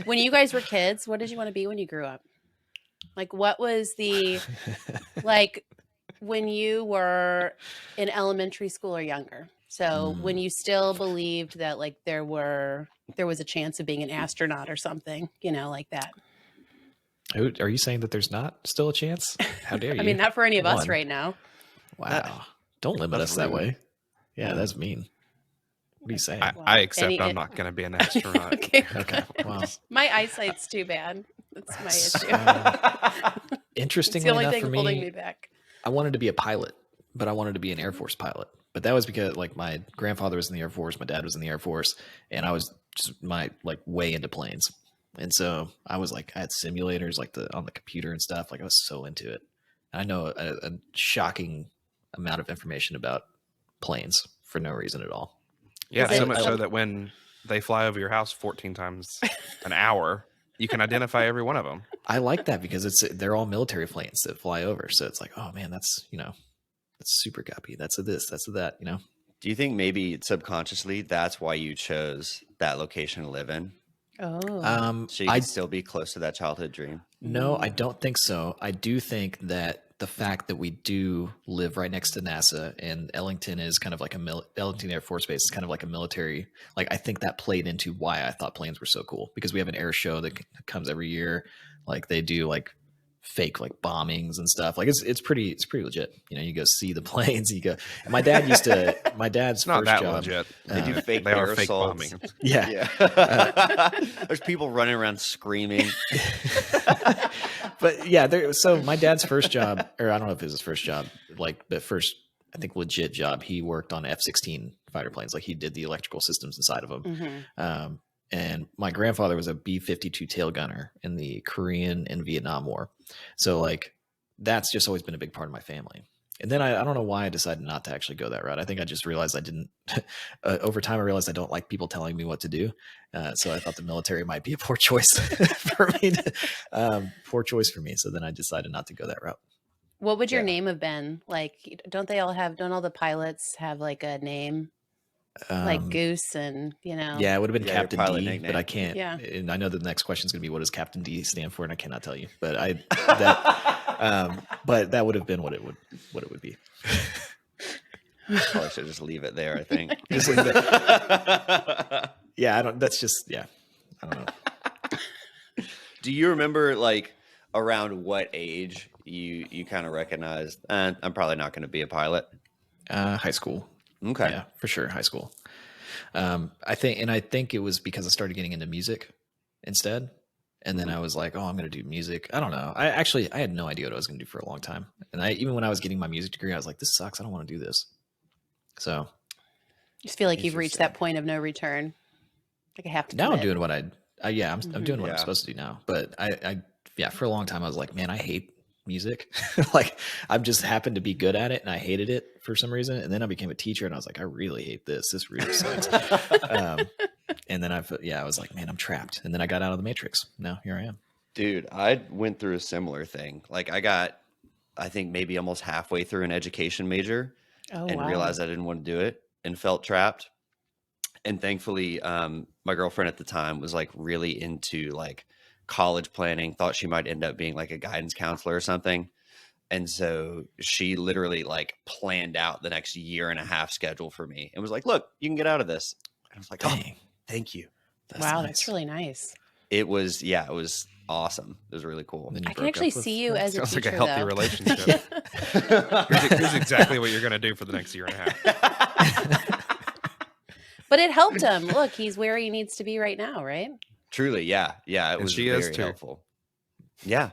When you guys were kids, what did you want to be when you grew up? Like, what was the, like, when you were in elementary school or younger? So when you still believed that, like, there was a chance of being an astronaut or something, like that. Are you saying that there's not still a chance? How dare you? I mean, not for any of us right now. Wow. Don't limit us that way. Yeah, that's mean. What are you saying? I accept I'm not going to be an astronaut. Okay. Well, My eyesight's too bad. That's my issue. Interestingly it's the only enough thing for holding me back. I wanted to be a pilot, but I wanted to be an Air Force pilot. But that was because like my grandfather was in the Air Force, my dad was in the Air Force, and I was just way into planes. And so I was like, I had simulators like on the computer and stuff. Like I was so into it. I know a shocking amount of information about planes for no reason at all. Yeah, so much so that when they fly over your house 14 times an hour, you can identify every one of them. I like that because they're all military planes that fly over. So it's like, oh man, that's super guppy. That's a this, that's a that, Do you think maybe subconsciously that's why you chose that location to live in? Oh. So you can still be close to that childhood dream? No, I don't think so. I do think that the fact that we do live right next to NASA and Ellington is kind of like Ellington Air Force Base is kind of like a military, like I think that played into why I thought planes were so cool, because we have an air show that comes every year. Like they do like fake like bombings and stuff. Like it's pretty legit. You go see the planes. You go. And my dad's It's not first that job. They legit. do fake They are air fake assaults. bombing. Yeah. There's people running around screaming. But yeah, so my dad's first job, or I don't know if it was his first job, like the first, I think legit job, he worked on F-16 fighter planes. Like he did the electrical systems inside of them. Mm-hmm. And my grandfather was a B-52 tail gunner in the Korean and Vietnam War. So like, that's just always been a big part of my family. And then I don't know why I decided not to actually go that route. I think I just realized I didn't, over time I realized I don't like people telling me what to do. So I thought the military might be a poor choice for me. So then I decided not to go that route. What would your name have been? Like, don't all the pilots have like a name? Like Goose and, Yeah, it would have been Captain D, nickname. but I can't. Yeah. And I know the next question is going to be, what does Captain D stand for? And I cannot tell you, but but that would have been what it would be. Probably should just leave it there, I think. Just leave it. Yeah, I don't know. Do you remember like around what age you kind of recognized, I'm probably not going to be a pilot? High school. Okay. Yeah, for sure. High school. I think it was because I started getting into music instead. And then I was like, oh, I'm going to do music. I don't know. I had no idea what I was going to do for a long time. And even when I was getting my music degree, I was like, this sucks. I don't want to do this. So I just feel like you've reached that point of no return. Like I have to. Now commit. I'm doing what I'm doing what I'm supposed to do now. But for a long time I was like, man, I hate music. Like I've just happened to be good at it and I hated it for some reason. And then I became a teacher and I was like, I really hate this. This really sucks. And then I was like, man, I'm trapped. And then I got out of the matrix. Now here I am. Dude, I went through a similar thing. Like I think maybe almost halfway through an education major realized I didn't want to do it and felt trapped. And thankfully, my girlfriend at the time was like really into like college planning, thought she might end up being like a guidance counselor or something. And so she literally like planned out the next year and a half schedule for me and was like, look, you can get out of this. And I was like, dang, thank you. That's really nice. It was awesome. It was really cool. I can actually see you as a teacher. Sounds like a healthy relationship. Here's exactly what you're going to do for the next year and a half. But it helped him. Look, he's where he needs to be right now, right? Truly, yeah. It was very helpful. Yeah,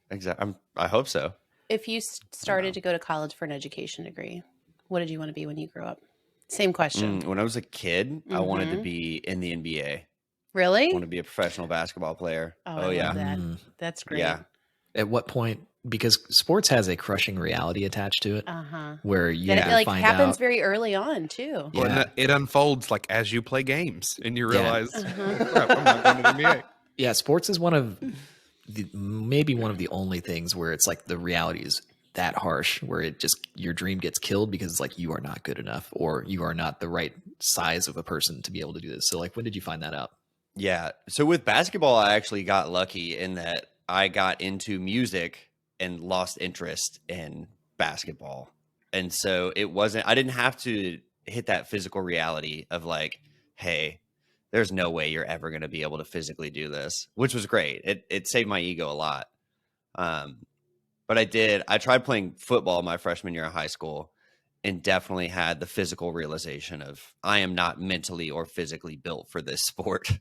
exactly. I hope so. If you started to go to college for an education degree, what did you want to be when you grew up? Same question. When I was a kid, I wanted to be in the NBA. Really? I want to be a professional basketball player. Oh yeah. That. That's great. Yeah. At what point? Because sports has a crushing reality attached to it, where you happens very early on too. Yeah. Well, it unfolds like as you play games, and you realize, crap, I'm not going to the NBA. Yeah, sports is maybe one of the only things where it's like the reality is that harsh, where it just your dream gets killed because it's like you are not good enough or you are not the right size of a person to be able to do this. So like, when did you find that out? Yeah. So with basketball, I actually got lucky in that I got into music and lost interest in basketball. And so I didn't have to hit that physical reality of like, hey, there's no way you're ever going to be able to physically do this, which was great. It saved my ego a lot. But I tried playing football my freshman year of high school and definitely had the physical realization of I am not mentally or physically built for this sport.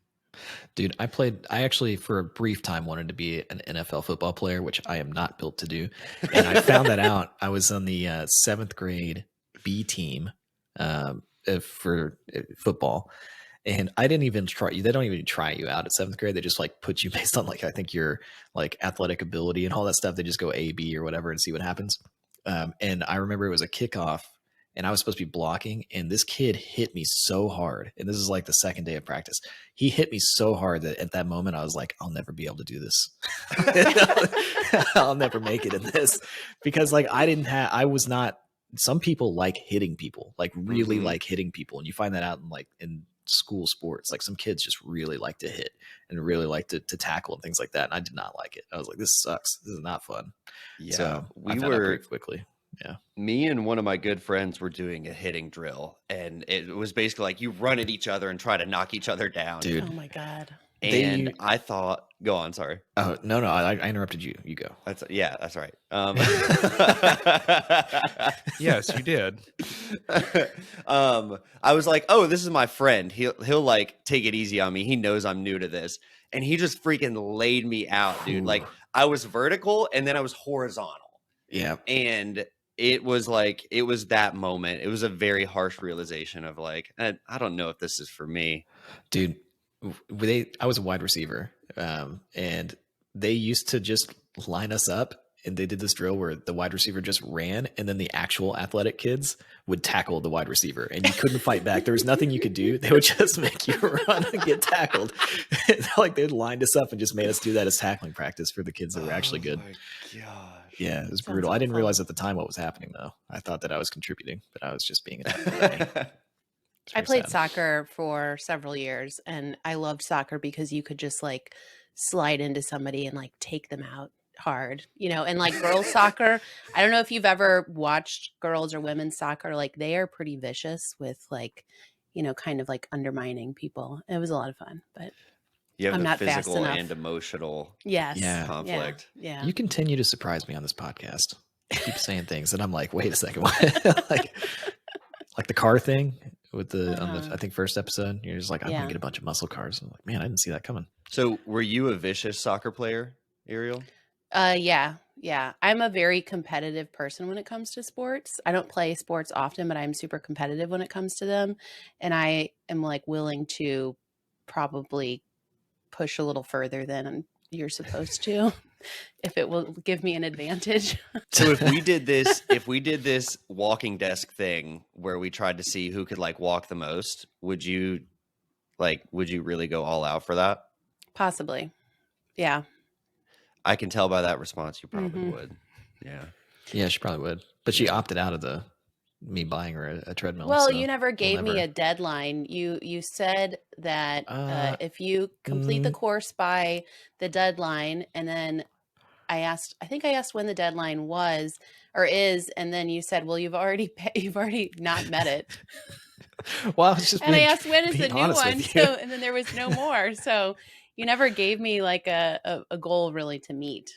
Dude, I actually for a brief time wanted to be an NFL football player, which I am not built to do. And I found that out. I was on the 7th grade B team for football. And I didn't even try. They don't even try you out at 7th grade. They just like put you based on like, I think your like athletic ability and all that stuff. They just go A, B or whatever and see what happens. And I remember it was a kickoff and I was supposed to be blocking, and this kid hit me so hard. And this is like the second day of practice. He hit me so hard that at that moment I was like, I'll never be able to do this. I'll never make it in this, because like I was not. Some people like hitting people, like really like hitting people, and you find that out in school sports. Like some kids just really like to hit and really like to tackle and things like that. And I did not like it. I was like, this sucks. This is not fun. Yeah, so I found out pretty quickly. Yeah. Me and one of my good friends were doing a hitting drill, and it was basically like you run at each other and try to knock each other down. Dude. Oh my God. And I thought, go on, sorry. Oh, no, I interrupted you. You go. That's right. Yes, you did. I was like, oh, this is my friend. He'll like take it easy on me. He knows I'm new to this. And he just freaking laid me out, dude. Like I was vertical and then I was horizontal. Yeah. And it was that moment. It was a very harsh realization of like, I don't know if this is for me. Dude, I was a wide receiver, and they used to just line us up, and they did this drill where the wide receiver just ran, and then the actual athletic kids would tackle the wide receiver, and you couldn't fight back. There was nothing you could do. They would just make you run and get tackled. Like they'd lined us up and just made us do that as tackling practice for the kids that were actually good. My gosh. Yeah, it was brutal. I didn't realize at the time what was happening, though. I thought that I was contributing, but I was just being an athlete. I played soccer for several years, and I loved soccer because you could just like slide into somebody and like take them out hard, and like girls soccer. I don't know if you've ever watched girls or women's soccer. Like they are pretty vicious with like, kind of like undermining people. It was a lot of fun, but I'm not fast physical enough. and emotional conflict. Yeah. You continue to surprise me on this podcast. You keep saying things and I'm like, wait a second. What? like the car thing with on the I think first episode, you're just like, I'm gonna get a bunch of muscle cars. I'm like, man, I didn't see that coming. So were you a vicious soccer player, Ariel? Yeah. I'm a very competitive person when it comes to sports. I don't play sports often, but I'm super competitive when it comes to them. And I am like willing to probably push a little further than you're supposed to if it will give me an advantage. So if we did this walking desk thing where we tried to see who could like walk the most, would you really go all out for that? Possibly. Yeah. I can tell by that response you probably would. Yeah. Yeah, she probably would. But she opted out of me buying her a treadmill. Well, so you never gave me a deadline. You said that if you complete the course by the deadline, and then I think I asked when the deadline was or is, and then you said, well, you've already not met it. Well, I was just and I asked when is the new one, so and then there was no more. So you never gave me like a goal really to meet.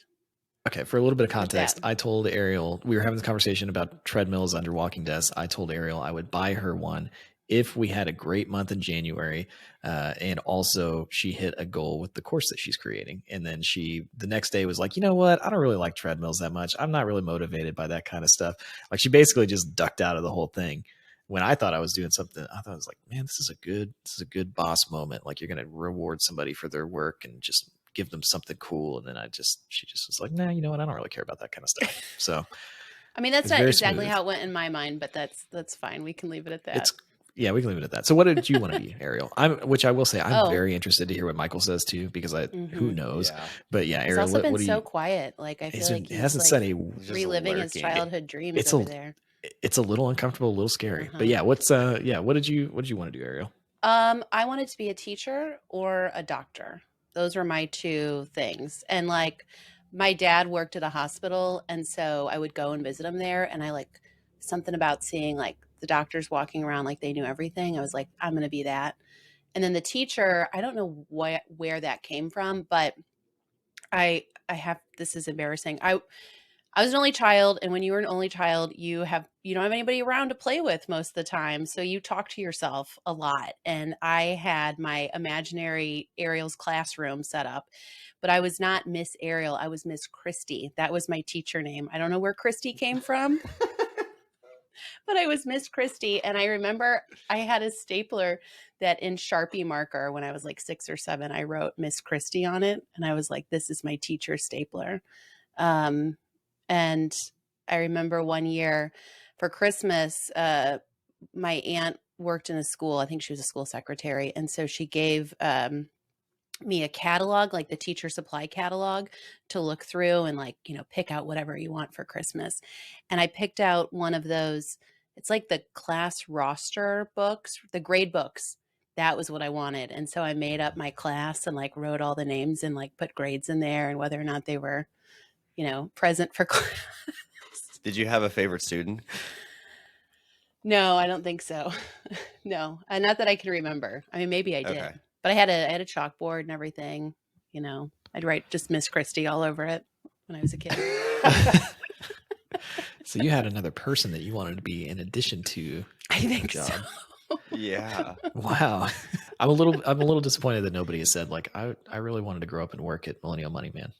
Okay, for a little bit of context, I told Ariel, we were having this conversation about treadmills under walking desks. I told Ariel I would buy her one if we had a great month in January. And also she hit a goal with the course that she's creating. And then the next day was like, you know what? I don't really like treadmills that much. I'm not really motivated by that kind of stuff. Like she basically just ducked out of the whole thing. When I thought I was doing something, I thought I was like, man, this is a good boss moment. Like you're going to reward somebody for their work and just give them something cool. And then she just was like, nah, you know what? I don't really care about that kind of stuff. So, I mean, that's not exactly how it went in my mind, but that's fine. We can leave it at that. We can leave it at that. So what did you want to be, Ariel? Which I will say, I'm very interested to hear what Michael says too, because who knows? Yeah. But yeah, Ariel, he's also been so quiet. Like I feel like he hasn't said reliving his childhood dreams over there. It's a little uncomfortable, a little scary. But yeah, what did you want to do, Ariel? I wanted to be a teacher or a doctor. Those were my two things. And like my dad worked at a hospital, and so I would go and visit him there, and I like something about seeing like the doctors walking around like they knew everything. I was like, I'm going to be that. And then the teacher, I don't know where that came from, but I have, this is embarrassing. I was an only child, and when you were an only child, you don't have anybody around to play with most of the time, so you talk to yourself a lot. And I had my imaginary Ariel's classroom set up, but I was not Miss Ariel. I was Miss Kristy. That was my teacher name. I don't know where Kristy came from, but I was Miss Kristy. And I remember I had a stapler that in Sharpie marker when I was like 6 or 7, I wrote Miss Kristy on it, and I was like, "This is my teacher stapler." And I remember one year for Christmas, my aunt worked in a school. I think she was a school secretary. And so she gave me a catalog, like the teacher supply catalog, to look through and like, pick out whatever you want for Christmas. And I picked out one of those. It's like the class roster books, the grade books. That was what I wanted. And so I made up my class and like wrote all the names and like put grades in there and whether or not they were present for class. Did you have a favorite student? No, I don't think so. No, not that I can remember. I mean, maybe I did, Okay. but I had a chalkboard and everything. I'd write just Miss Kristy all over it when I was a kid. So you had another person that you wanted to be in addition to I your think job. so. Yeah. Wow. I'm a little disappointed that nobody has said like I really wanted to grow up and work at Millennial Money Man.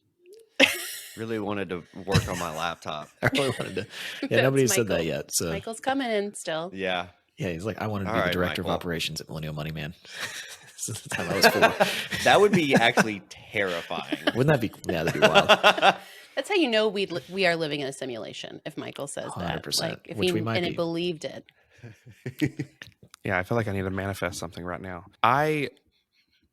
Really wanted to work on my laptop. I really wanted to. Yeah, That's nobody said that Michael. yet. So Michael's coming in still. Yeah. yeah, he's like, I wanted to All be the right, director Michael. of operations at Millennial Money Man. Since the time I was 4. That would be actually terrifying. Wouldn't that be? Yeah, that'd be wild. That's how you know we are living in a simulation. If Michael says that, 100%, like if which he we might and be. it believed it. Yeah, I feel like I need to manifest something right now. I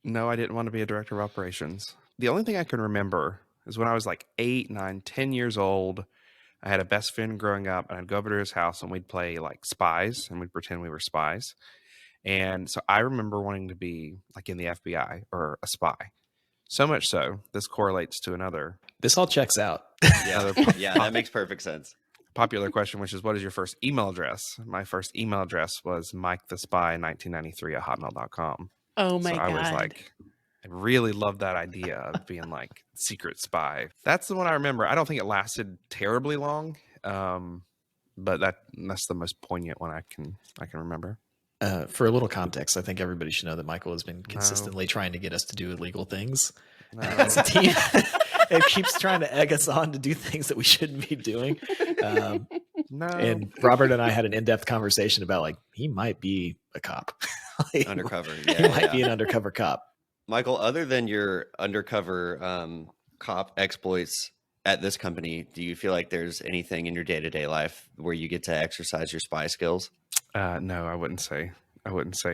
didn't want to be a director of operations. The only thing I can remember is when I was like 8, 9, 10 years old. I had a best friend growing up, and I'd go over to his house and we'd play like spies, and we'd pretend we were spies. And so I remember wanting to be like in the FBI or a spy. So much so, this correlates to another This all checks out. Yeah. Yeah, that makes perfect sense. popular question, which is, what is your first email address? My first email address was MikeTheSpy1993 at hotmail.com. Oh my So god! I was like, I really loved that idea of being like secret spy. That's the one I remember. I don't think it lasted terribly long, but that's the most poignant one I can remember. For a little context, I think everybody should know that Michael has been consistently trying to get us to do illegal things as a team. It keeps trying to egg us on to do things that we shouldn't be doing. No. And Robert and I had an in-depth conversation about like he might be a cop. Like, Undercover. he Yeah, might yeah. be an undercover cop. Michael, other than your undercover cop exploits at this company, do you feel like there's anything in your day-to-day life where you get to exercise your spy skills? No, I wouldn't say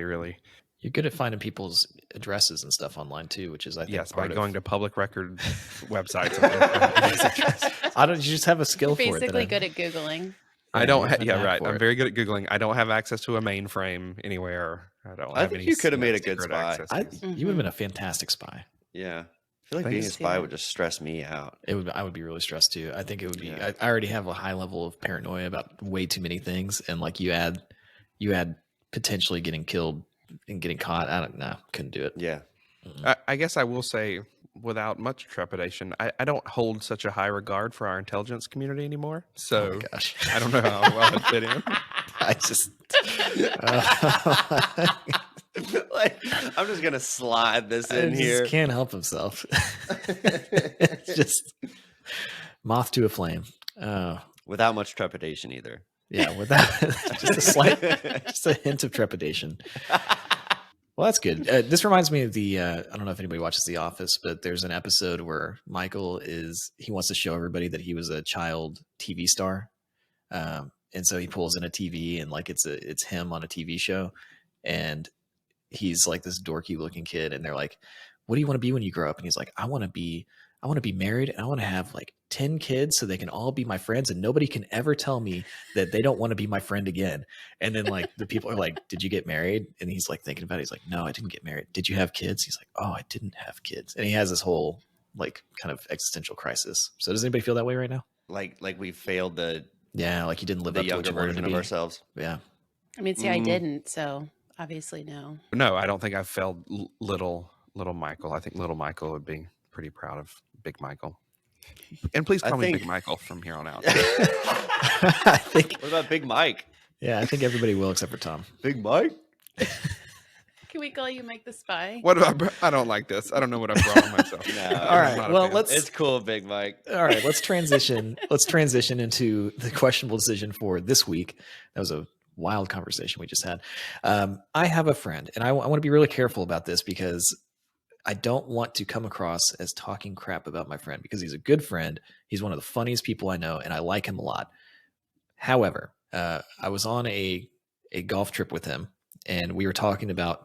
really. You're good at finding people's addresses and stuff online too, which is I think Yes, by part going of. to public record websites. I don't. You just have a skill for it. Basically good at Googling. I don't. have an Yeah, app right. for I'm it. very good at Googling. I don't have access to a mainframe anywhere. I think you could have made a good secret spy. access keys. You would have been a fantastic spy. Yeah. I feel like being a Thanks. spy would just stress me out. I would be really stressed too. I think it would be. Yeah. I already have a high level of paranoia about way too many things, and like you add potentially getting killed and getting caught. I don't know. Couldn't do it. Yeah. I guess I will say, without much trepidation, I don't hold such a high regard for our intelligence community anymore. So Oh my gosh. I don't know how well it fit in. I just. Like, I'm just gonna slide this I in just here. can't help himself. It's just moth to a flame. Without much trepidation either. Yeah, without just a hint of trepidation. Well, that's good. This reminds me of the. I don't know if anybody watches The Office, but there's an episode where Michael he wants to show everybody that he was a child TV star, and so he pulls in a TV and like it's him on a TV show, and he's like this dorky looking kid, and they're like, "What do you want to be when you grow up?" And he's like, "I want to be I want to be married and I want to have like 10 kids so they can all be my friends and nobody can ever tell me that they don't want to be my friend again. And then like the people are like, did you get married? And he's like thinking about it. He's like, no, I didn't get married. Did you have kids? He's like, oh, I didn't have kids. And he has this whole like kind of existential crisis. So does anybody feel that way right now? Like we failed the like you didn't live the up to what younger you wanted version to of be. ourselves. Yeah. I mean, see, I didn't, so obviously no. No, I don't think I've failed little Michael. I think little Michael would be pretty proud of Big Michael. And please call me Big Michael from here on out. I think. What about Big Mike? Yeah, I think everybody will except for Tom. Big Mike? Can we call you Mike the Spy? What about? I don't like this. I don't know what I've brought on myself. No, all right. Well, It's cool, Big Mike. All right, let's transition. Let's transition into the questionable decision for this week. That was a wild conversation we just had. I have a friend, and I want to be really careful about this because I don't want to come across as talking crap about my friend because he's a good friend. He's one of the funniest people I know, and I like him a lot. However, I was on a golf trip with him, and we were talking about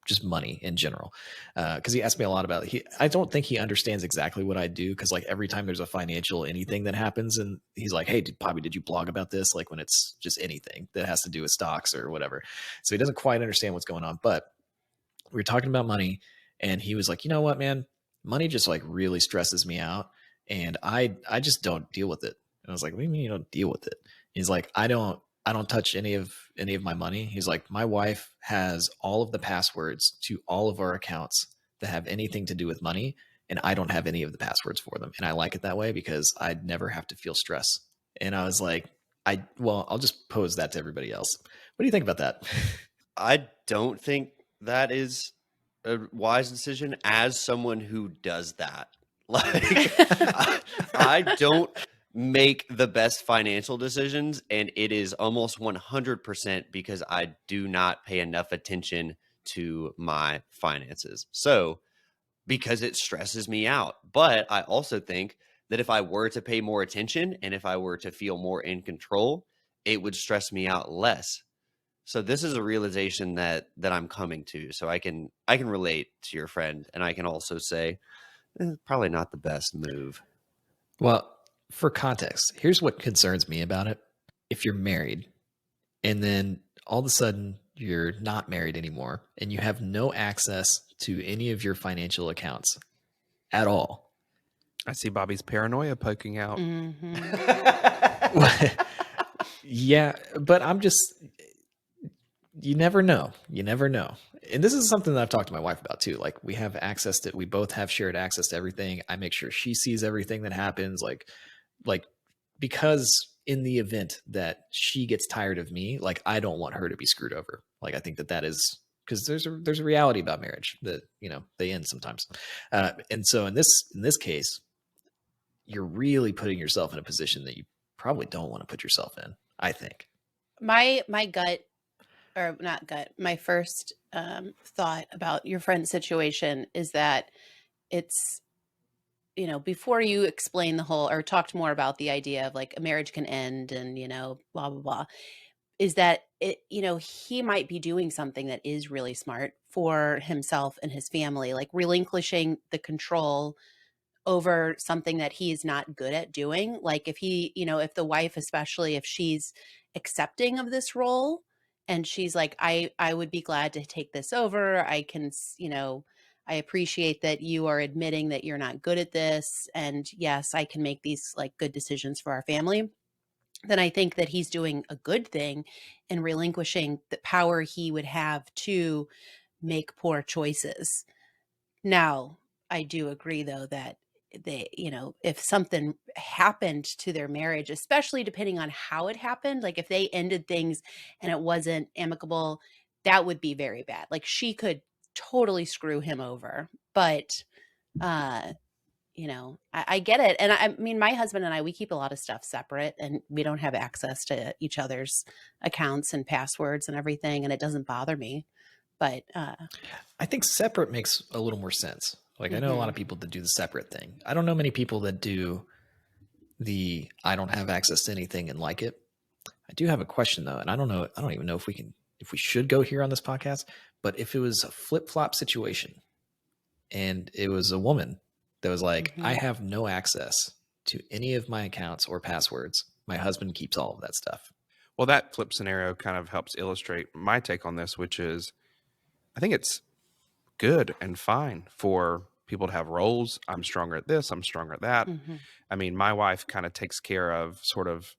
just money in general. Because he asked me a lot about it. I don't think he understands exactly what I do. Because like every time there's a financial anything that happens, and he's like, "Hey, Bobby, did you blog about this?" Like when it's just anything that has to do with stocks or whatever. So he doesn't quite understand what's going on. But we were talking about money, and he was like, "You know what, man? Money just like really stresses me out, and I just don't deal with it." And I was like, "What do you mean you don't deal with it?" He's like, I don't touch any of my money. He's like, my wife has all of the passwords to all of our accounts that have anything to do with money, and I don't have any of the passwords for them. And I like it that way because I'd never have to feel stress. And I was like, I'll just pose that to everybody else. What do you think about that? I don't think that is a wise decision as someone who does that. Like I don't make the best financial decisions, and it is almost 100% because I do not pay enough attention to my finances. So because it stresses me out. But I also think that if I were to pay more attention and if I were to feel more in control, it would stress me out less. So this is a realization that I'm coming to. So I can relate to your friend, and I can also say probably not the best move. Well, for context, here's what concerns me about it. If you're married and then all of a sudden you're not married anymore and you have no access to any of your financial accounts at all. I see Bobby's paranoia poking out. Mm-hmm. Yeah, but I'm just, you never know. You never know. And this is something that I've talked to my wife about too. Like we have access to, we both have shared access to everything. I make sure she sees everything that happens. Like, because in the event that she gets tired of me, like I don't want her to be screwed over. Like I think that is because there's a reality about marriage that, you know, they end sometimes. And so in this case, you're really putting yourself in a position that you probably don't want to put yourself in, I think. My gut, or not gut, my first thought about your friend's situation is that it's, you know, before you explain the whole or talked more about the idea of like a marriage can end and, you know, blah, blah, blah, is that it, you know, he might be doing something that is really smart for himself and his family, like relinquishing the control over something that he's not good at doing. Like if he, you know, if the wife, especially if she's accepting of this role and she's like, I would be glad to take this over. I can, you know, I appreciate that you are admitting that you're not good at this. And yes, I can make these like good decisions for our family. Then I think that he's doing a good thing in relinquishing the power he would have to make poor choices. Now, I do agree though that they, you know, if something happened to their marriage, especially depending on how it happened, like if they ended things and it wasn't amicable, that would be very bad. Like she could totally screw him over. But you know, I get it. And I mean, my husband and I, we keep a lot of stuff separate and we don't have access to each other's accounts and passwords and everything. And it doesn't bother me. But I think separate makes a little more sense. Like I know a lot of people that do the separate thing. I don't know many people that do the I don't have access to anything and like it. I do have a question though, and I don't even know if we should go here on this podcast, but if it was a flip-flop situation and it was a woman that was like, I have no access to any of my accounts or passwords. My husband keeps all of that stuff. Well, that flip scenario kind of helps illustrate my take on this, which is I think it's good and fine for people to have roles. I'm stronger at this, I'm stronger at that. I mean, my wife kind of takes care of sort of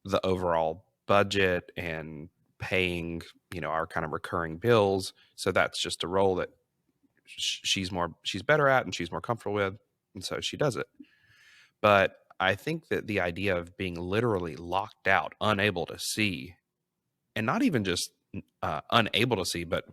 the overall budget and paying, our kind of recurring bills. So that's just a role that she's better at and she's more comfortable with. And so she does it. But I think that the idea of being literally locked out, unable to see, and not even just unable to see, but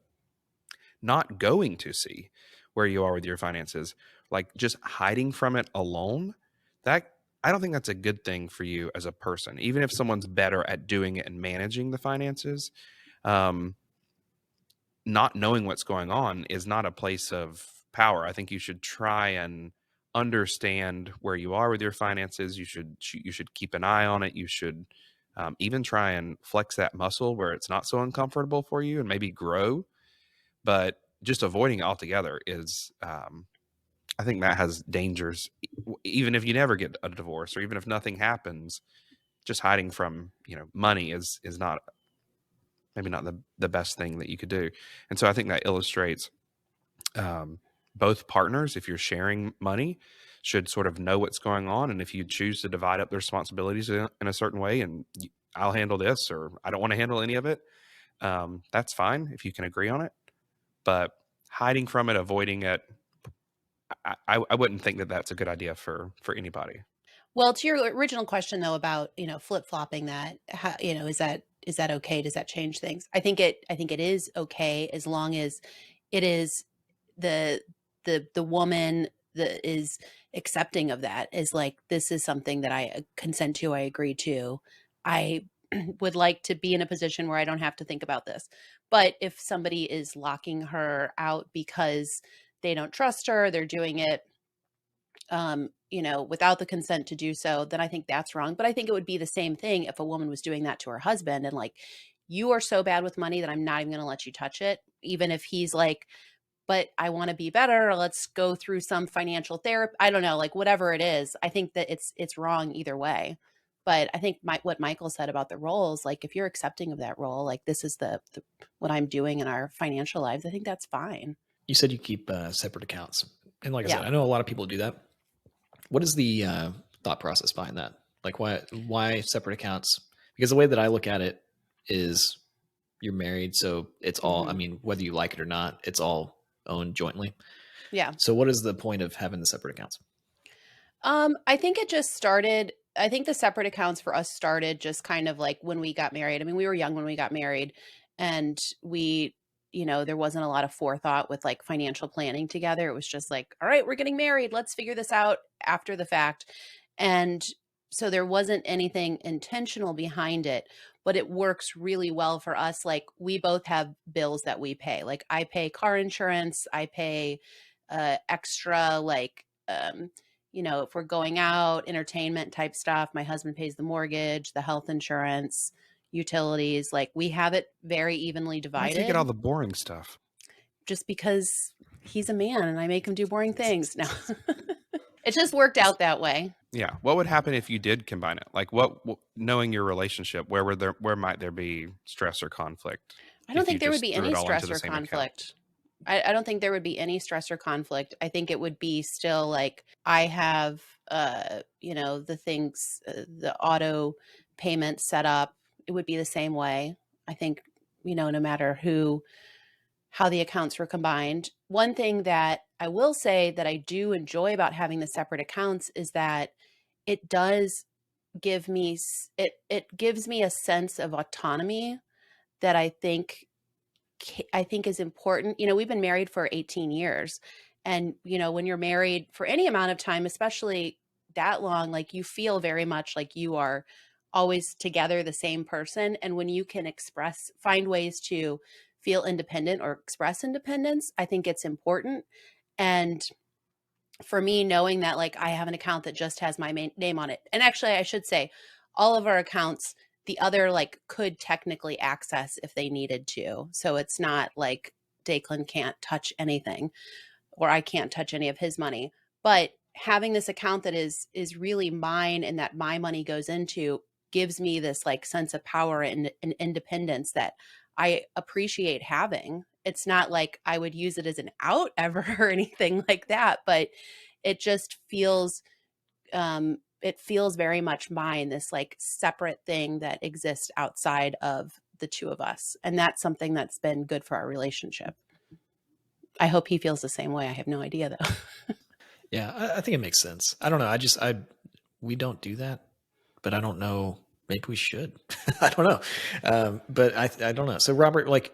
not going to see where you are with your finances, like just hiding from it alone, that I don't think that's a good thing for you as a person. Even if someone's better at doing it and managing the finances, not knowing what's going on is not a place of power. I think you should try and understand where you are with your finances. You should keep an eye on it. You should even try and flex that muscle where it's not so uncomfortable for you and maybe grow. But just avoiding it altogether is, I think that has dangers. Even if you never get a divorce or even if nothing happens, just hiding from, money is not maybe not the best thing that you could do. And so I think that illustrates both partners, if you're sharing money, should sort of know what's going on. And if you choose to divide up the responsibilities in a certain way and I'll handle this or I don't want to handle any of it, that's fine if you can agree on it. But hiding from it, avoiding it, I wouldn't think that that's a good idea for anybody. Well, to your original question though about, flip-flopping that, how, is that okay? Does that change things? I think it is okay as long as it is the woman that is accepting of that, is like, this is something that I consent to, I agree to. I would like to be in a position where I don't have to think about this. But if somebody is locking her out because they don't trust her, they're doing it without the consent to do so, then I think that's wrong. But I think it would be the same thing if a woman was doing that to her husband and like, you are so bad with money that I'm not even going to let you touch it. Even if he's like, but I want to be better, or let's go through some financial therapy. I don't know, like whatever it is, I think that it's wrong either way. But I think what Michael said about the roles, like if you're accepting of that role, like this is the what I'm doing in our financial lives, I think that's fine. You said you keep separate accounts. And like I said, I know a lot of people do that. What is the thought process behind that? Like why separate accounts? Because the way that I look at it is you're married. So it's all, I mean, whether you like it or not, it's all owned jointly. Yeah. So what is the point of having the separate accounts? I think it just started, I think the separate accounts for us started just kind of like when we got married. I mean, we were young when we got married and we, there wasn't a lot of forethought with like financial planning together. It was just like, all right, we're getting married. Let's figure this out after the fact. And so there wasn't anything intentional behind it, but it works really well for us. Like we both have bills that we pay. Like I pay car insurance, I pay extra, like, if we're going out, entertainment type stuff, my husband pays the mortgage, the health insurance, utilities. Like we have it very evenly Why divided. take it all the boring stuff? Just because he's a man and I make him do boring things. No, it just worked out that way. Yeah. What would happen if you did combine it? Like what knowing your relationship, where might there be stress or conflict? I don't think there would be any stress or conflict. I don't think there would be any stress or conflict. I think it would be still like I have, the things, the auto payment set up. It would be the same way. I think, no matter how the accounts were combined. One thing that I will say that I do enjoy about having the separate accounts is that it does give me, it gives me a sense of autonomy that I think is important. We've been married for 18 years. And, when you're married for any amount of time, especially that long, like you feel very much like you are always together, the same person. And when you can find ways to feel independent or express independence, I think it's important. And for me, knowing that like I have an account that just has my name on it. And actually, I should say all of our accounts, the other like could technically access if they needed to. So it's not like Declan can't touch anything or I can't touch any of his money. But having this account that is really mine and that my money goes into gives me this like sense of power and independence that I appreciate having. It's not like I would use it as an out ever or anything like that, but it just feels it feels very much mine, this like separate thing that exists outside of the two of us. And that's something that's been good for our relationship. I hope he feels the same way. I have no idea though. Yeah, I think it makes sense. I don't know. We don't do that, but I don't know. Maybe we should. I don't know. But I don't know. So Robert, like,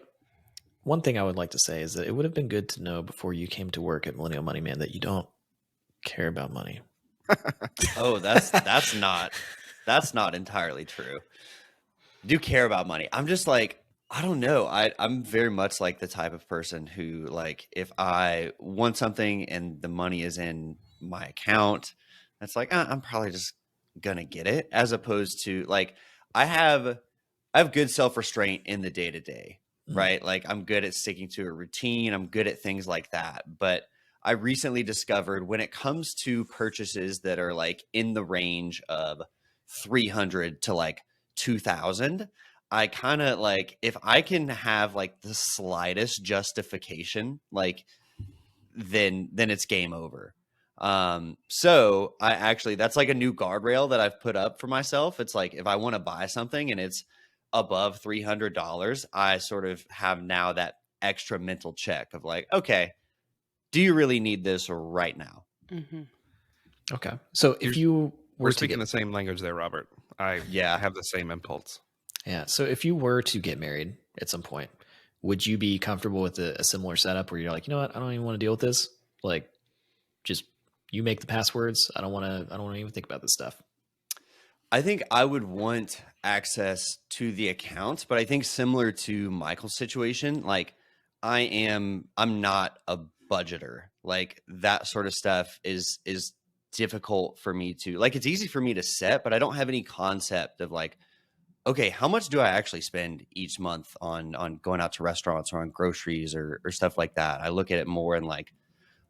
one thing I would like to say is that it would have been good to know before you came to work at Millennial Money Man that you don't care about money. Oh, that's not entirely true. I do care about money. I'm just like, I don't know. I'm very much like the type of person who, like, if I want something and the money is in my account, it's like, I'm probably just gonna get it, as opposed to like I have good self-restraint in the day-to-day, right? Like I'm good at sticking to a routine. I'm good at things like that. But I recently discovered when it comes to purchases that are like in the range of 300 to like 2000, I kind of like, if I can have like the slightest justification, like then it's game over. So I actually, that's like a new guardrail that I've put up for myself. It's like, if I want to buy something and it's above $300, I sort of have now that extra mental check of like, okay, do you really need this right now? Mm-hmm. Okay. So if you we're speaking the same language there, Robert. I have the same impulse. Yeah. So if you were to get married at some point, would you be comfortable with a similar setup where you're like, you know what, I don't even want to deal with this. Like, just you make the passwords. I don't want to even think about this stuff. I think I would want access to the account, but I think similar to Michael's situation, like I'm not a budgeter. Like that sort of stuff is difficult for me to, like, it's easy for me to set, but I don't have any concept of like, okay, how much do I actually spend each month on going out to restaurants or on groceries or stuff like that? I look at it more in like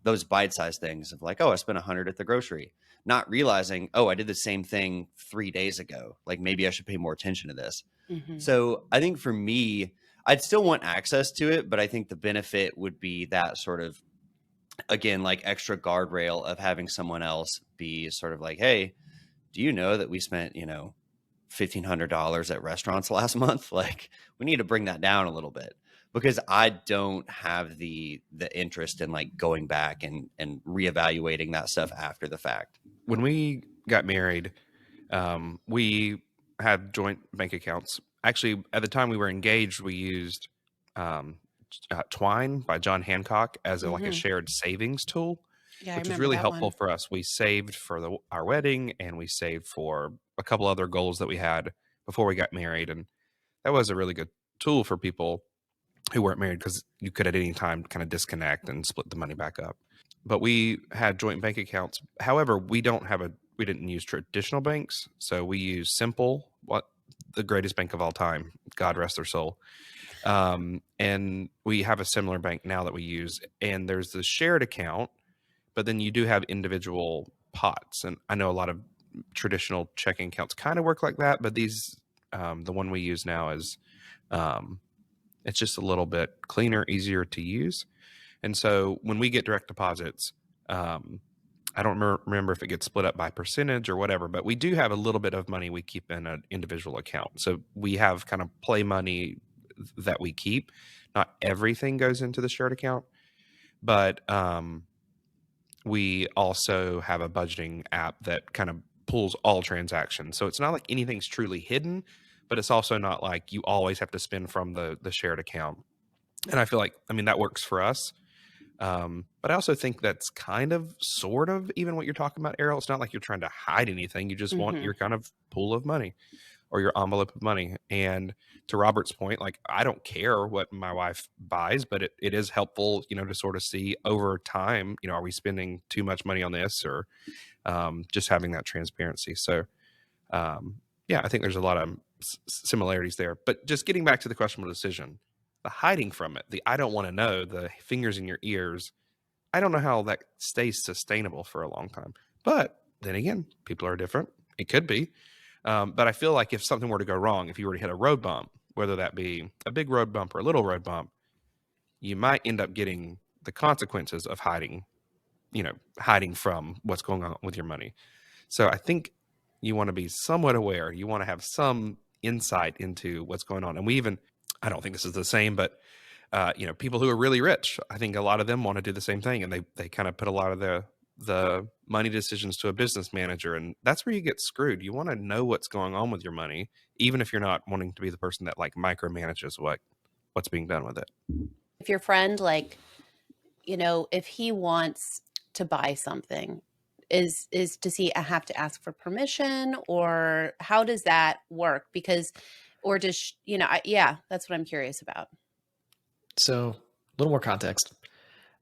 those bite-sized things of like, oh, I spent 100 at the grocery, not realizing, oh, I did the same thing 3 days ago. Like maybe I should pay more attention to this. Mm-hmm. So I think for me, I'd still want access to it, but I think the benefit would be that sort of, again, like extra guardrail of having someone else be sort of like, hey, do you know that we spent, $1,500 at restaurants last month? Like we need to bring that down a little bit, because I don't have the interest in like going back and reevaluating that stuff after the fact. When we got married, we had joint bank accounts. Actually, at the time we were engaged, we used Twine by John Hancock as like a shared savings tool, which was really helpful for us. We saved for our wedding, and we saved for a couple other goals that we had before we got married. And that was a really good tool for people who weren't married, because you could at any time kind of disconnect and split the money back up. But we had joint bank accounts. However, we didn't use traditional banks. So we use Simple, the greatest bank of all time, God rest their soul. And we have a similar bank now that we use, and there's the shared account, but then you do have individual pots. And I know a lot of traditional checking accounts kind of work like that, but these, the one we use now is, it's just a little bit cleaner, easier to use. And so when we get direct deposits, I don't remember if it gets split up by percentage or whatever, but we do have a little bit of money we keep in an individual account. So we have kind of play money that we keep. Not everything goes into the shared account, but we also have a budgeting app that kind of pulls all transactions. So it's not like anything's truly hidden, but it's also not like you always have to spend from the shared account. And I feel like, that works for us. But I also think that's kind of, sort of, even what you're talking about, Errol. It's not like you're trying to hide anything. You just want your kind of pool of money or your envelope of money. And to Robert's point, like, I don't care what my wife buys, but it is helpful, to sort of see over time, are we spending too much money on this, or just having that transparency. So, yeah, I think there's a lot of similarities there. But just getting back to the questionable decision, the hiding from it, the I don't want to know, the fingers in your ears, I don't know how that stays sustainable for a long time. But then again, people are different. It could be. But I feel like if something were to go wrong, if you were to hit a road bump, whether that be a big road bump or a little road bump, you might end up getting the consequences of hiding from what's going on with your money. So I think you want to be somewhat aware. You want to have some insight into what's going on. And I don't think this is the same, but people who are really rich, I think a lot of them want to do the same thing, and they kind of put a lot of the money decisions to a business manager, and that's where you get screwed. You want to know what's going on with your money, even if you're not wanting to be the person that like micromanages what's being done with it. If your friend, like, if he wants to buy something, does he have to ask for permission, or how does that work? Because, or does, that's what I'm curious about. So, a little more context.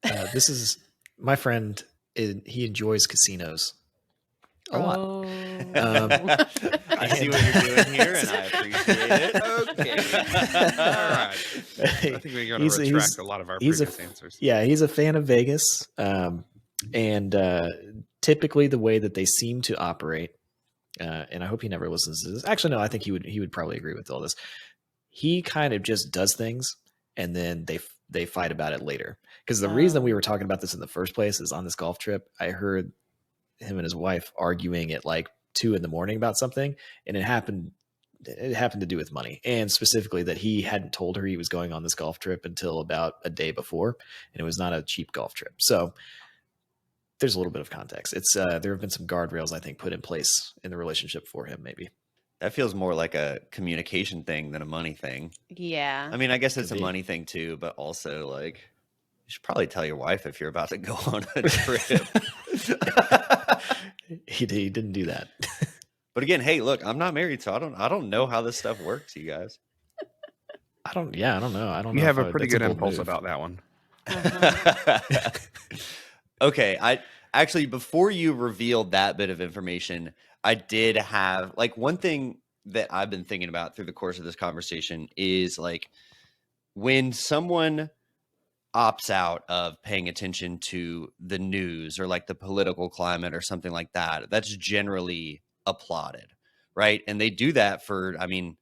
This is my friend. He enjoys casinos a lot. I see what you're doing here, and I appreciate it. Okay. All right. I think we're going to retract a lot of our previous answers. Yeah, he's a fan of Vegas. And typically the way that they seem to operate, and I hope he never listens to this. Actually, no, I think he would probably agree with all this. He kind of just does things, and then they fight about it later. Because the reason we were talking about this in the first place is on this golf trip, I heard him and his wife arguing at like 2 a.m. about something, and it happened to do with money, and specifically that he hadn't told her he was going on this golf trip until about a day before, and it was not a cheap golf trip. So there's a little bit of context. It's there have been some guardrails, I think, put in place in the relationship for him. Maybe that feels more like a communication thing than a money thing. Yeah. I mean, I guess it's a money thing too, but also like you should probably tell your wife if you're about to go on a trip. He didn't do that. But again, hey, look, I'm not married, so I don't know how this stuff works, you guys. I don't know. You have a pretty good impulse about that one. Okay, I actually, before you revealed that bit of information, I did have like one thing that I've been thinking about through the course of this conversation is like when someone opts out of paying attention to the news or like the political climate or something like that, that's generally applauded, right? And they do that for, I mean,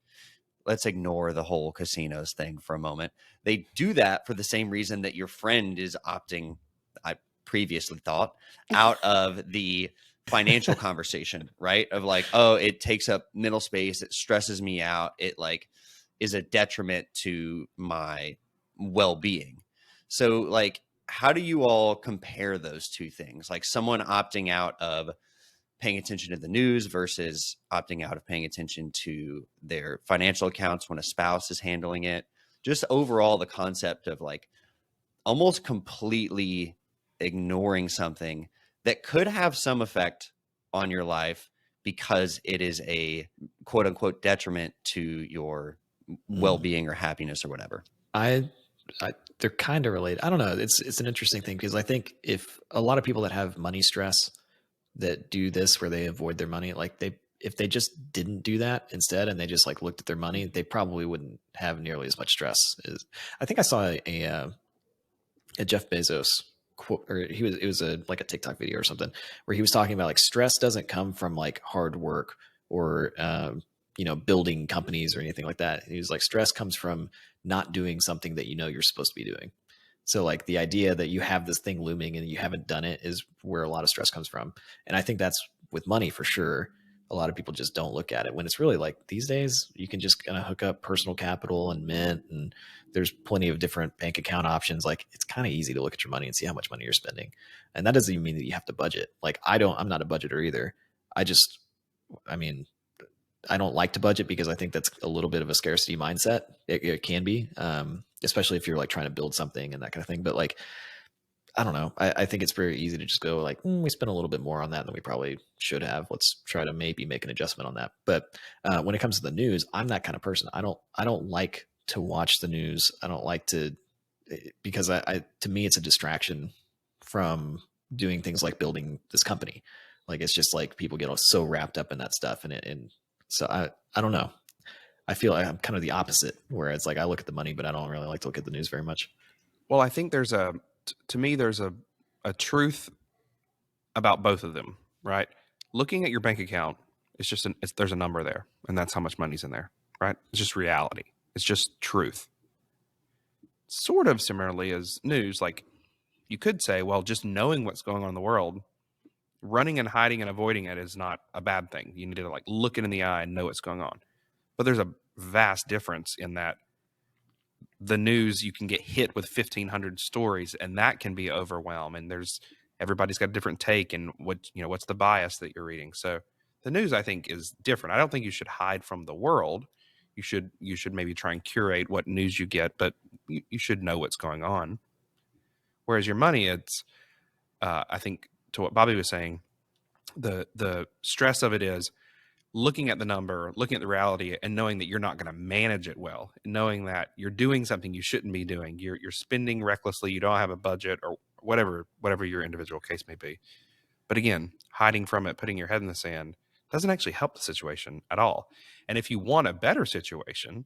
let's ignore the whole casinos thing for a moment. They do that for the same reason that your friend is opting, I previously thought, out of the financial conversation, right? Of like, oh, it takes up mental space, it stresses me out, it like is a detriment to my well-being. So like, how do you all compare those two things? Like someone opting out of paying attention to the news versus opting out of paying attention to their financial accounts when a spouse is handling it. Just overall, the concept of like almost completely ignoring something that could have some effect on your life because it is a quote unquote detriment to your well-being or happiness or whatever. They're kind of related. I don't know. It's an interesting thing because I think if a lot of people that have money stress that do this where they avoid their money, like if they just didn't do that instead and they just like looked at their money, they probably wouldn't have nearly as much stress. I think I saw a Jeff Bezos quote, or it was like a TikTok video or something where he was talking about like stress doesn't come from like hard work or building companies or anything like that. He was like, stress comes from not doing something that you're supposed to be doing. So like the idea that you have this thing looming and you haven't done it is where a lot of stress comes from. And I think that's with money for sure. A lot of people just don't look at it when it's really like these days you can just kind of hook up Personal Capital and Mint, and there's plenty of different bank account options. Like it's kind of easy to look at your money and see how much money you're spending. And that doesn't even mean that you have to budget. Like I'm not a budgeter either. I don't like to budget because I think that's a little bit of a scarcity mindset. It can be, especially if you're like trying to build something and that kind of thing. But like, I don't know. I think it's very easy to just go like, we spent a little bit more on that than we probably should have. Let's try to maybe make an adjustment on that. But when it comes to the news, I'm that kind of person. I don't like to watch the news. I don't like to, because to me, it's a distraction from doing things like building this company. Like, it's just like people get so wrapped up in that stuff and so I don't know. I feel like I'm kind of the opposite, where it's like I look at the money, but I don't really like to look at the news very much. Well, I think there's a a truth about both of them, right? Looking at your bank account, it's just there's a number there, and that's how much money's in there, right? It's just reality. It's just truth. Sort of similarly as news, like you could say, well, just knowing what's going on in the world, running and hiding and avoiding it is not a bad thing. You need to like look it in the eye and know what's going on. But there's a vast difference in that the news, you can get hit with 1,500 stories, and that can be overwhelming. And everybody's got a different take, and what's the bias that you're reading. So the news, I think, is different. I don't think you should hide from the world. You should maybe try and curate what news you get, but you should know what's going on. Whereas your money, it's I think to what Bobby was saying, the stress of it is looking at the number, looking at the reality, and knowing that you're not going to manage it well, knowing that you're doing something you shouldn't be doing. You're spending recklessly. You don't have a budget, or whatever your individual case may be. But again, hiding from it, putting your head in the sand doesn't actually help the situation at all. And if you want a better situation,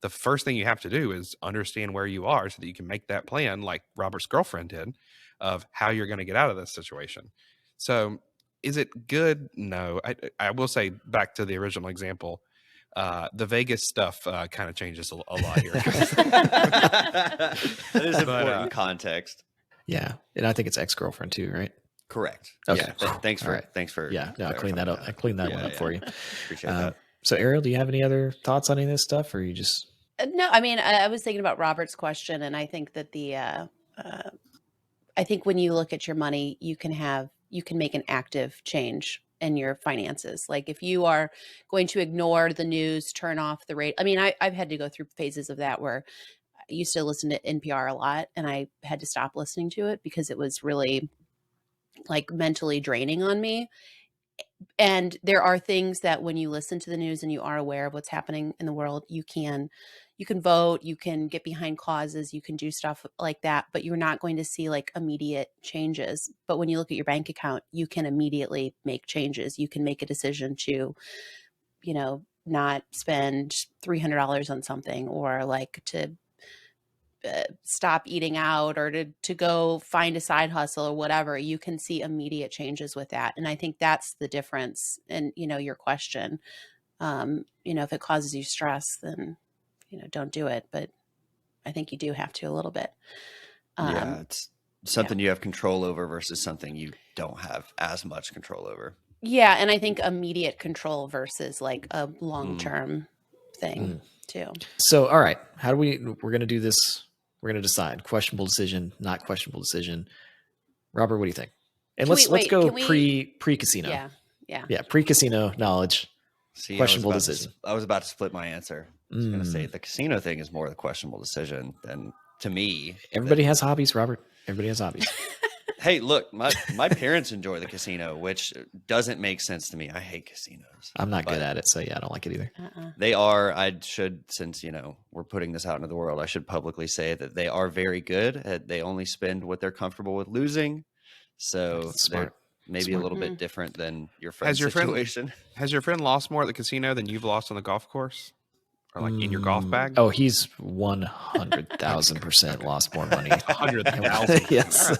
the first thing you have to do is understand where you are so that you can make that plan, like Robert's girlfriend did, of how you're going to get out of this situation. So is it good? No. I will say, back to the original example, the Vegas stuff kind of changes a lot here. That is important context. Yeah. And I think it's ex-girlfriend too, right? Correct. Okay. Yeah. Thanks for yeah. No, I cleaned that up. I cleaned that one up for you. Appreciate that. So Ariel, do you have any other thoughts on any of this stuff, or you just? No, I mean, I was thinking about Robert's question, and I think that I think when you look at your money, you can make an active change in your finances. Like if you are going to ignore the news, turn off the rate. I mean, I've had to go through phases of that where I used to listen to NPR a lot, and I had to stop listening to it because it was really like mentally draining on me. And there are things that when you listen to the news and you are aware of what's happening in the world, you can vote, you can get behind causes, you can do stuff like that, but you're not going to see like immediate changes. But when you look at your bank account, you can immediately make changes. You can make a decision to, not spend $300 on something, or like to stop eating out, or to go find a side hustle or whatever. You can see immediate changes with that. And I think that's the difference in, your question. If it causes you stress, then, don't do it. But I think you do have to a little bit. It's something you have control over versus something you don't have as much control over. Yeah. And I think immediate control versus like a long-term thing too. So, all right, we're going to do this. We're going to decide questionable decision, not questionable decision. Robert, what do you think? And let's go pre-casino. Yeah. Pre-casino knowledge. See, questionable decision. I was about to split my answer. I was going to say the casino thing is more the questionable decision than to me. Everybody has hobbies, Robert. Everybody has hobbies. Hey, look, my parents enjoy the casino, which doesn't make sense to me. I hate casinos. I'm not good at it, so yeah, I don't like it either. They are. Since we're putting this out into the world, I should publicly say that they are very good. They only spend what they're comfortable with losing. So they're maybe a little bit different than your friend's situation. Has your friend lost more at the casino than you've lost on the golf course? Or like in your golf bag? Oh, he's 100,000% lost more money. 100,000. Yes.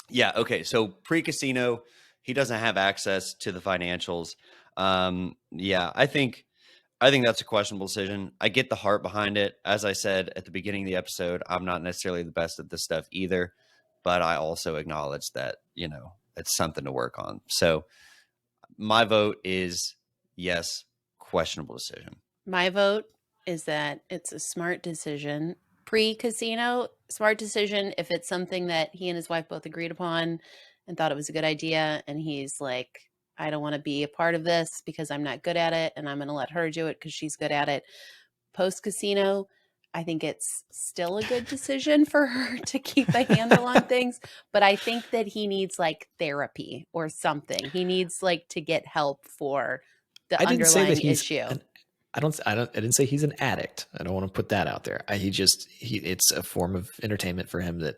Yeah. Okay. So pre-casino, he doesn't have access to the financials. Yeah, I think that's a questionable decision. I get the heart behind it. As I said at the beginning of the episode, I'm not necessarily the best at this stuff either, but I also acknowledge that, it's something to work on. So my vote is yes, questionable decision. My vote is that it's a smart decision. Pre-casino, smart decision if it's something that he and his wife both agreed upon and thought it was a good idea, and he's like, I don't want to be a part of this because I'm not good at it, and I'm going to let her do it because she's good at it. Post-casino, I think it's still a good decision for her to keep a handle on things, but I think that he needs like therapy or something. He needs like to get help for the underlying issue. I didn't say he's an addict. I don't want to put that out there. It's a form of entertainment for him that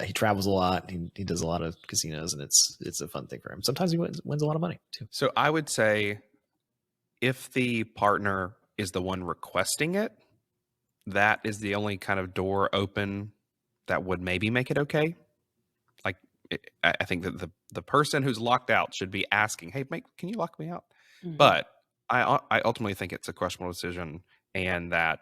he travels a lot. He does a lot of casinos, and it's a fun thing for him. Sometimes he wins a lot of money too. So I would say if the partner is the one requesting it, that is the only kind of door open that would maybe make it okay. Like, I think that the person who's locked out should be asking, hey, can you lock me out? Mhm. But I ultimately think it's a questionable decision, and that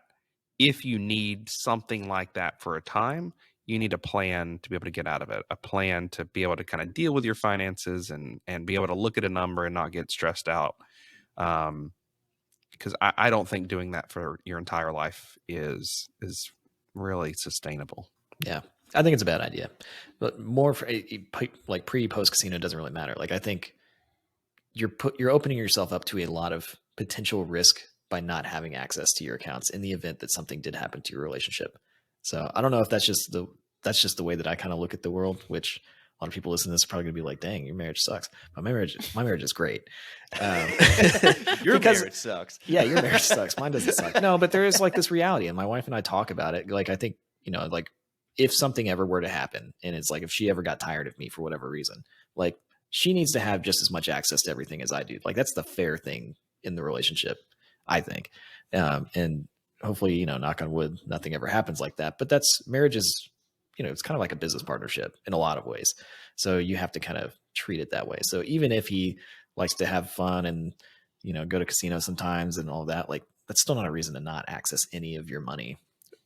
if you need something like that for a time, you need a plan to be able to get out of it, a plan to be able to kind of deal with your finances and be able to look at a number and not get stressed out. Because I don't think doing that for your entire life is really sustainable. Yeah, I think it's a bad idea. But more for like post casino doesn't really matter. Like I think you're opening yourself up to a lot of potential risk by not having access to your accounts in the event that something did happen to your relationship. So I don't know if that's just the way that I kind of look at the world, which a lot of people listening to this are probably gonna be like, dang, your marriage sucks. My marriage is great. Your marriage sucks. Yeah, your marriage sucks. Mine doesn't suck. No, but there is like this reality, and my wife and I talk about it. Like I think, like if something ever were to happen, and it's like if she ever got tired of me for whatever reason, like she needs to have just as much access to everything as I do. Like that's the fair thing in the relationship, I think. And hopefully, knock on wood, nothing ever happens like that. But marriage is, it's kind of like a business partnership in a lot of ways. So you have to kind of treat it that way. So even if he likes to have fun and, go to casinos sometimes and all that, like that's still not a reason to not access any of your money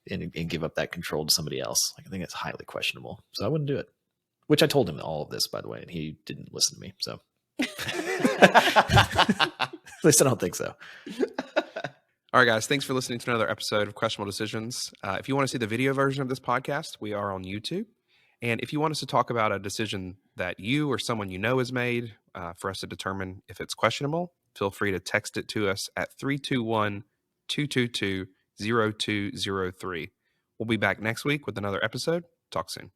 and give up that control to somebody else. Like I think it's highly questionable. So I wouldn't do it. Which I told him all of this, by the way, and he didn't listen to me. So at least I don't think so. All right, guys, thanks for listening to another episode of Questionable Decisions. If you want to see the video version of this podcast, we are on YouTube. And if you want us to talk about a decision that you or someone you know has made for us to determine if it's questionable, feel free to text it to us at 321-222-0203. We'll be back next week with another episode. Talk soon.